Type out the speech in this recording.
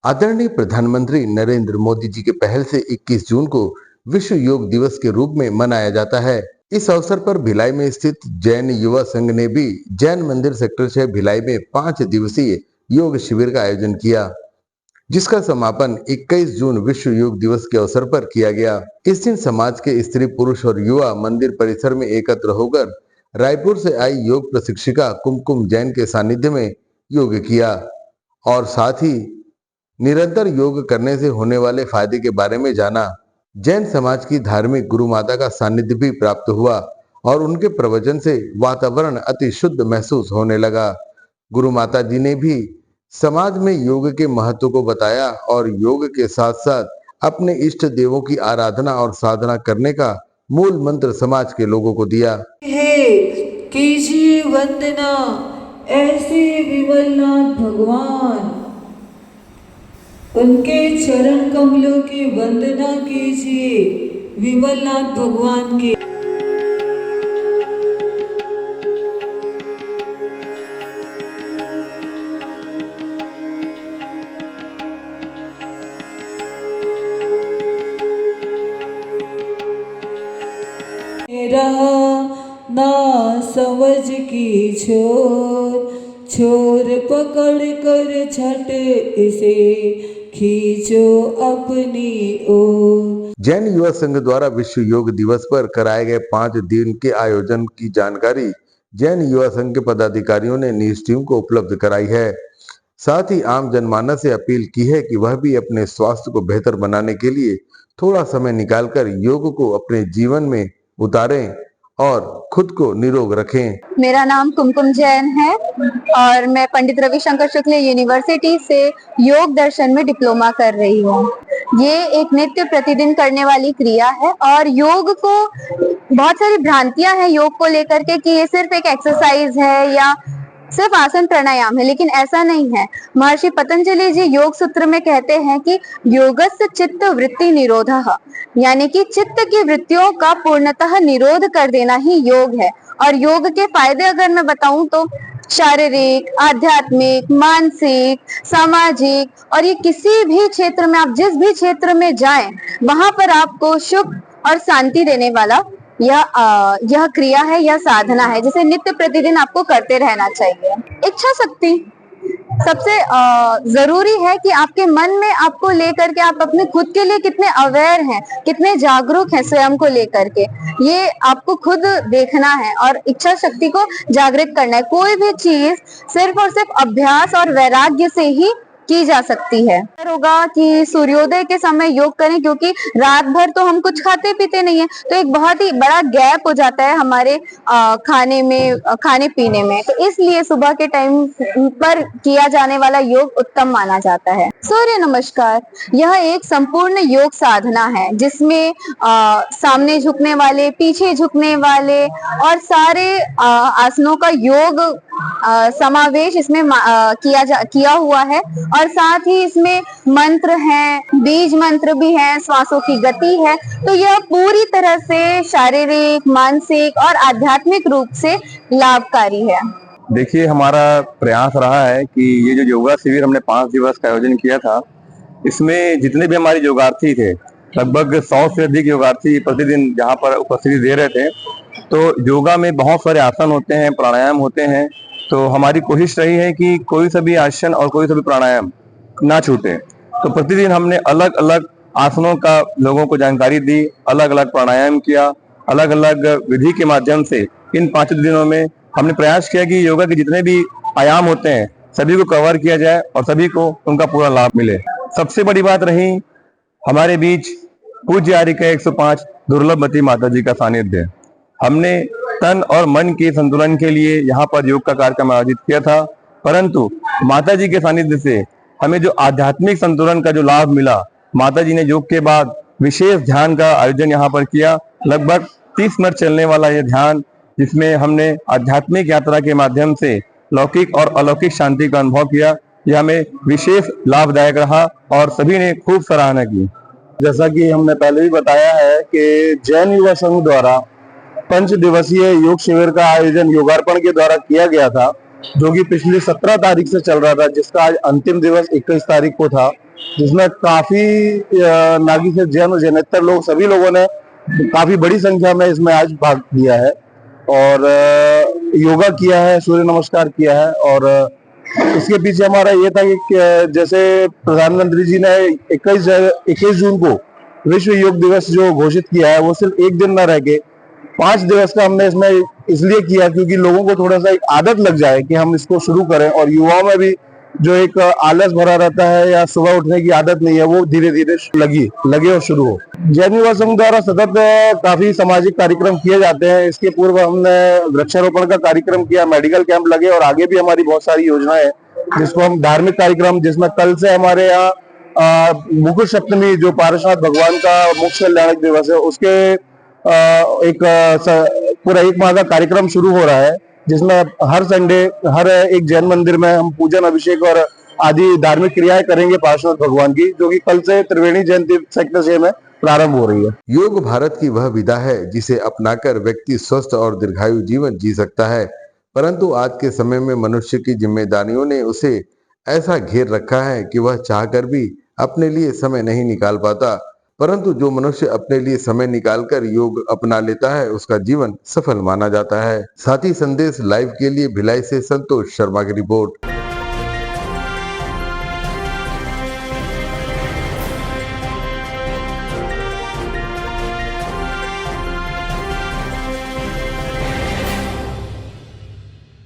आदरणीय प्रधानमंत्री नरेंद्र मोदी जी के पहल से 21 जून को विश्व योग दिवस के रूप में मनाया जाता है। इस अवसर पर भिलाई में स्थित जैन युवा संघ ने भी जैन मंदिर सेक्टर 6 भिलाई में 5 दिवसीय योग शिविर का आयोजन किया, जिसका समापन 21 जून विश्व योग दिवस के अवसर पर किया गया। इस दिन समाज के स्त्री, पुरुष और युवा मंदिर परिसर में एकत्र होकर रायपुर से आई योग प्रशिक्षिका कुमकुम जैन के सानिध्य में योग किया और साथ ही निरंतर योग करने से होने वाले फायदे के बारे में जाना। जैन समाज की धार्मिक गुरु माता का सानिध्य भी प्राप्त हुआ और उनके प्रवचन से वातावरण अति शुद्ध महसूस होने लगा। गुरु माता जी ने भी समाज में योग के महत्व को बताया और योग के साथ साथ अपने इष्ट देवों की आराधना और साधना करने का मूल मंत्र समाज के लोगों को दिया है। कीजिए वंदना ऐसे विमलनाथ भगवान, उनके चरण कमलों की वंदना कीजिए विमलनाथ भगवान के। मेरा ना समझ की छोर पकड़ कर छठ इसे खींचो अपनी ओर। जैन युवा संघ द्वारा विश्व योग दिवस पर कराए गए 5 दिन के आयोजन की जानकारी जैन युवा संघ के पदाधिकारियों ने न्यूज टीम को उपलब्ध कराई है। साथ ही आम जनमानस से अपील की है कि वह भी अपने स्वास्थ्य को बेहतर बनाने के लिए थोड़ा समय निकालकर योग को अपने जीवन में उतारें और खुद को निरोग रखें। मेरा नाम कुमकुम जैन है और मैं पंडित रविशंकर शुक्ल यूनिवर्सिटी से योग दर्शन में डिप्लोमा कर रही हूँ। ये एक नित्य प्रतिदिन करने वाली क्रिया है और योग को बहुत सारी भ्रांतियां हैं योग को लेकर के कि ये सिर्फ एक एक्सरसाइज है या सिर्फ आसन प्राणायाम है, लेकिन ऐसा नहीं है। महर्षि पतंजलि जी योग सूत्र में कहते हैं कि योगस्य चित्त वृत्ति निरोधः, यानी कि चित्त की वृत्तियों का पूर्णतः निरोध कर देना ही योग है। और योग के फायदे अगर मैं बताऊं तो शारीरिक, आध्यात्मिक, मानसिक, सामाजिक और ये किसी भी क्षेत्र में आप जिस भी क्षेत्र में जाएं वहां पर आपको सुख और शांति देने वाला यह क्रिया है, यह साधना है जिसे नित्य प्रतिदिन आपको करते रहना चाहिए। इच्छा शक्ति सबसे जरूरी है कि आपके मन में आपको लेकर के आप अपने खुद के लिए कितने अवेयर हैं, कितने जागरूक हैं स्वयं को लेकर के, ये आपको खुद देखना है और इच्छा शक्ति को जागृत करना है। कोई भी चीज सिर्फ और सिर्फ अभ्यास और वैराग्य से ही की जा सकती है। होगा कि सूर्योदय के समय योग करें, क्योंकि रात भर तो हम कुछ खाते पीते नहीं है, तो एक बहुत ही बड़ा गैप हो जाता है हमारे खाने पीने में, तो इसलिए सुबह के टाइम पर किया जाने वाला योग उत्तम माना जाता है। सूर्य नमस्कार यह एक संपूर्ण योग साधना है जिसमें सामने झुकने वाले, पीछे झुकने वाले और सारे आसनों का योग समावेश इसमें किया हुआ है और साथ ही इसमें मंत्र हैं, बीज मंत्र भी हैं, श्वासों की गति है। तो यह पूरी तरह से शारीरिक, मानसिक और आध्यात्मिक रूप से लाभकारी है। देखिए, हमारा प्रयास रहा है कि ये जो योगा शिविर हमने 5 दिवस का आयोजन किया था, इसमें जितने भी हमारे योगार्थी थे, लगभग 100 से अधिक योगार्थी प्रतिदिन यहाँ पर उपस्थिति दे रहे थे। तो योगा में बहुत सारे आसन होते हैं, प्राणायाम होते हैं, तो हमारी कोशिश रही है कि कोई सा भी आसन और कोई सा भी प्राणायाम ना छूटे। तो प्रतिदिन हमने अलग अलग आसनों का लोगों को जानकारी दी, अलग अलग प्राणायाम किया, अलग अलग विधि के माध्यम से इन 5 दिनों में हमने प्रयास किया कि योगा के जितने भी आयाम होते हैं सभी को कवर किया जाए और सभी को उनका पूरा लाभ मिले। सबसे बड़ी बात रही हमारे बीच पूज्य आर्यिका 105 दुर्लभमती माता जी का सानिध्य। हमने तन और मन के संतुलन के लिए यहाँ पर योग का कार्यक्रम आयोजित किया था, परंतु माता जी के सानिध्य से हमें जो आध्यात्मिक संतुलन का जो लाभ मिला, माता जी ने योग के बाद विशेष ध्यान का आयोजन यहाँ पर किया। लगभग 30 मिनट चलने वाला यह ध्यान, जिसमें हमने आध्यात्मिक यात्रा के माध्यम से लौकिक और अलौकिक शांति का अनुभव किया, यह हमें विशेष लाभदायक रहा और सभी ने खूब सराहना की। जैसा कि हमने पहले भी बताया है कि जैन युवा संघ द्वारा 5 दिवसीय योग शिविर का आयोजन योगार्पण के द्वारा किया गया था, जो कि पिछली 17 तारीख से चल रहा था, जिसका आज अंतिम दिवस 21 तारीख को था। जिसमें काफी नागी से जैन और जैनेतर लोग सभी लोगों ने काफी बड़ी संख्या में इसमें आज भाग लिया है और योगा किया है, सूर्य नमस्कार किया है। और इसके पीछे हमारा ये था कि जैसे प्रधानमंत्री जी ने 21 जून को विश्व योग दिवस जो घोषित किया है, वो सिर्फ एक दिन न रह के 5 दिवस का हमने इसमें इसलिए किया क्योंकि लोगों को थोड़ा सा एक आदत लग जाए कि हम इसको शुरू करें, और युवाओं में भी जो एक आलस भरा रहता है या सुबह उठने की आदत नहीं है, वो धीरे धीरे लगे और शुरू हो। जैन युवा संघ द्वारा सतत काफी सामाजिक कार्यक्रम किए जाते हैं। इसके पूर्व हमने वृक्षारोपण का कार्यक्रम किया, मेडिकल कैंप लगे, और आगे भी हमारी बहुत सारी योजनाएं हैं जिसको हम धार्मिक कार्यक्रम, जिसमें कल से हमारे यहाँ मुकुट सप्तमी जो पारसनाथ भगवान का मुख्य कल्याणक दिवस है, उसके पूरा 1 माह का कार्यक्रम शुरू हो रहा है, जिसमें हर संडे हर एक जैन मंदिर में हम पूजन, अभिषेक और आदि धार्मिक क्रियाएं करेंगे पार्श्वनाथ भगवान की, जो कि कल से त्रिवेणी जैन तीर्थ सेक्टर 6 में प्रारंभ हो रही है। योग भारत की वह विधा है जिसे अपनाकर व्यक्ति स्वस्थ और दीर्घायु जीवन जी सकता है, परंतु आज के समय में मनुष्य की जिम्मेदारियों ने उसे ऐसा घेर रखा है कि वह चाहकर भी अपने लिए समय नहीं निकाल पाता। परंतु जो मनुष्य अपने लिए समय निकालकर योग अपना लेता है, उसका जीवन सफल माना जाता है। साथी संदेश लाइव के लिए भिलाई से संतोष शर्मा की रिपोर्ट।